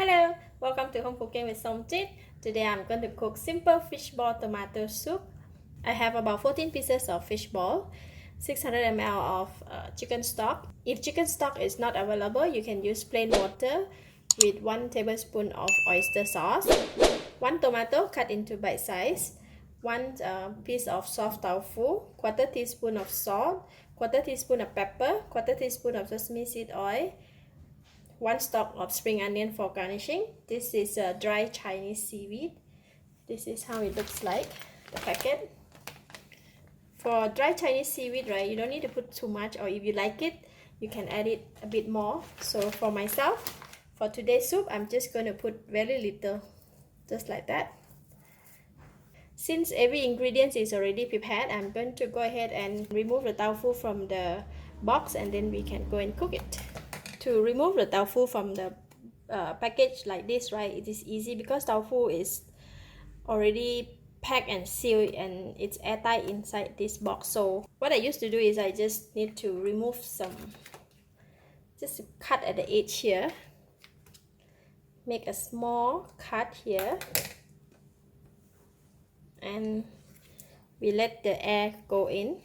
Hello, welcome to Home Cooking with Somjit. Today I'm going to cook simple fishball tomato soup. I have about 14 pieces of fishball, 600 ml of chicken stock. If chicken stock is not available, you can use plain water with 1 tablespoon of oyster sauce, 1 tomato cut into bite size, 1 piece of soft tofu, quarter teaspoon of salt, quarter teaspoon of pepper, quarter teaspoon of sesame seed oil, 1 stalk of spring onion for garnishing. This is a dry Chinese seaweed. This is how it looks like, the packet. For dry Chinese seaweed, right, you don't need to put too much, or if you like it, you can add it a bit more. So for myself, for today's soup, I'm just going to put very little, just like that. Since every ingredient is already prepared, I'm going to go ahead and remove the tofu from the box, and then we can go and cook it. To remove the tofu from the package like this, right, it is easy because tofu is already packed and sealed and it's airtight inside this box. So what I used to do is I just need to remove just cut at the edge here, make a small cut here, and we let the air go in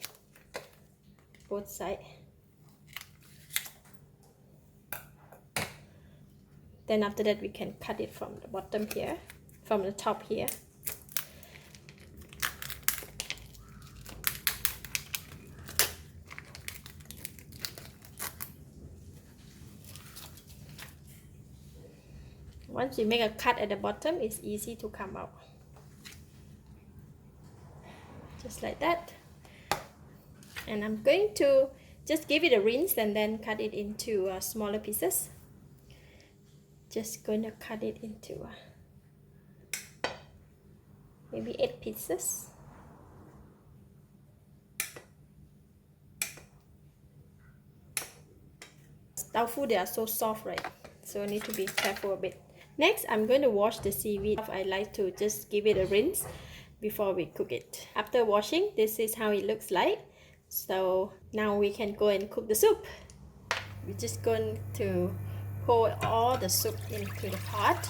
both sides. Then after that we can cut it from the bottom here, from the top here. Once you make a cut at the bottom, it's easy to come out. Just like that. And I'm going to just give it a rinse and then cut it into smaller pieces. Just going to cut it into maybe 8 pieces. Tofu, they are so soft, right? So I need to be careful a bit. Next, I'm going to wash the seaweed. I like to just give it a rinse before we cook it. After washing, this is how it looks like. So now we can go and cook the soup. We're just going to pour all the soup into the pot.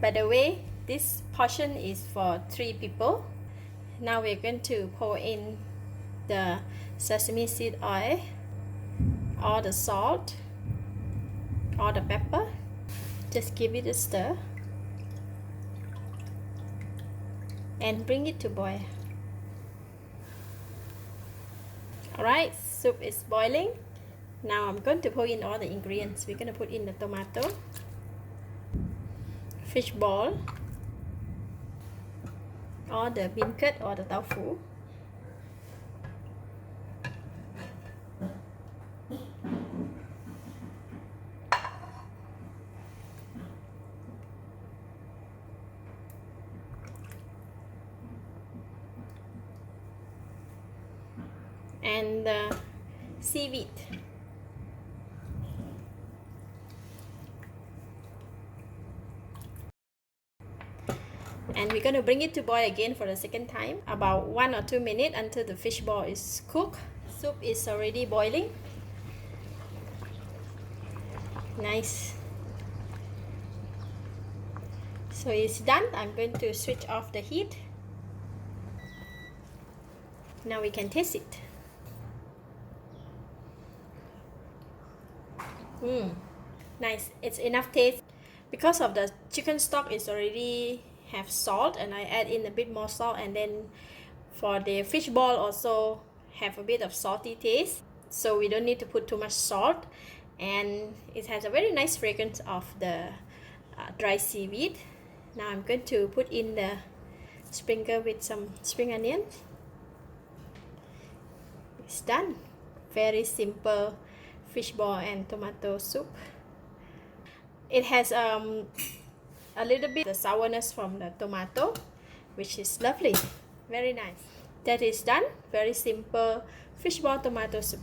By the way, this portion is for 3 people. Now we're going to pour in the sesame seed oil, all the salt, all the pepper. Just give it a stir and bring it to boil. Alright, soup is boiling. Now I'm going to pour in all the ingredients. We're going to put in the tomato, fish ball, or the bean curd or the tofu, and the seaweed. And we're going to bring it to boil again for the second time, about 1 or 2 minutes until the fish ball is cooked. Soup is already boiling. Nice. So it's done. I'm going to switch off the heat. Now we can taste it. Nice. It's enough taste. Because of the chicken stock is already have salt, and I add in a bit more salt, and then for the fish ball also have a bit of salty taste, so we don't need to put too much salt, and it has a very nice fragrance of the dry seaweed. Now I'm going to put in the sprinkle with some spring onion. It's done. Very simple fish ball and tomato soup. It has a little bit of sourness from the tomato, which is lovely. Very nice. That is done. Very simple fishball tomato soup.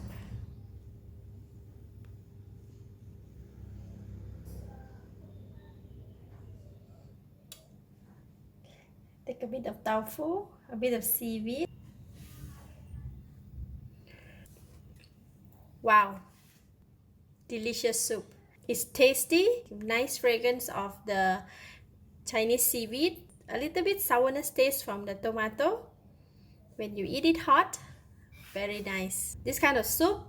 Take a bit of tofu, a bit of seaweed. Wow, delicious soup. It's tasty, nice fragrance of the Chinese seaweed, a little bit sourness taste from the tomato. When you eat it hot, very nice. This kind of soup,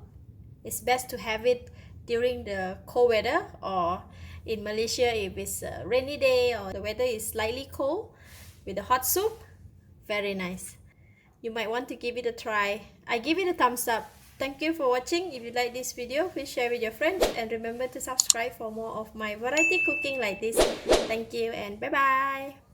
it's best to have it during the cold weather, or in Malaysia if it's a rainy day or the weather is slightly cold, with the hot soup, very nice. You might want to give it a try. I give it a thumbs up. Thank you for watching. If you like this video, please share with your friends and remember to subscribe for more of my variety cooking like this. Thank you and bye bye.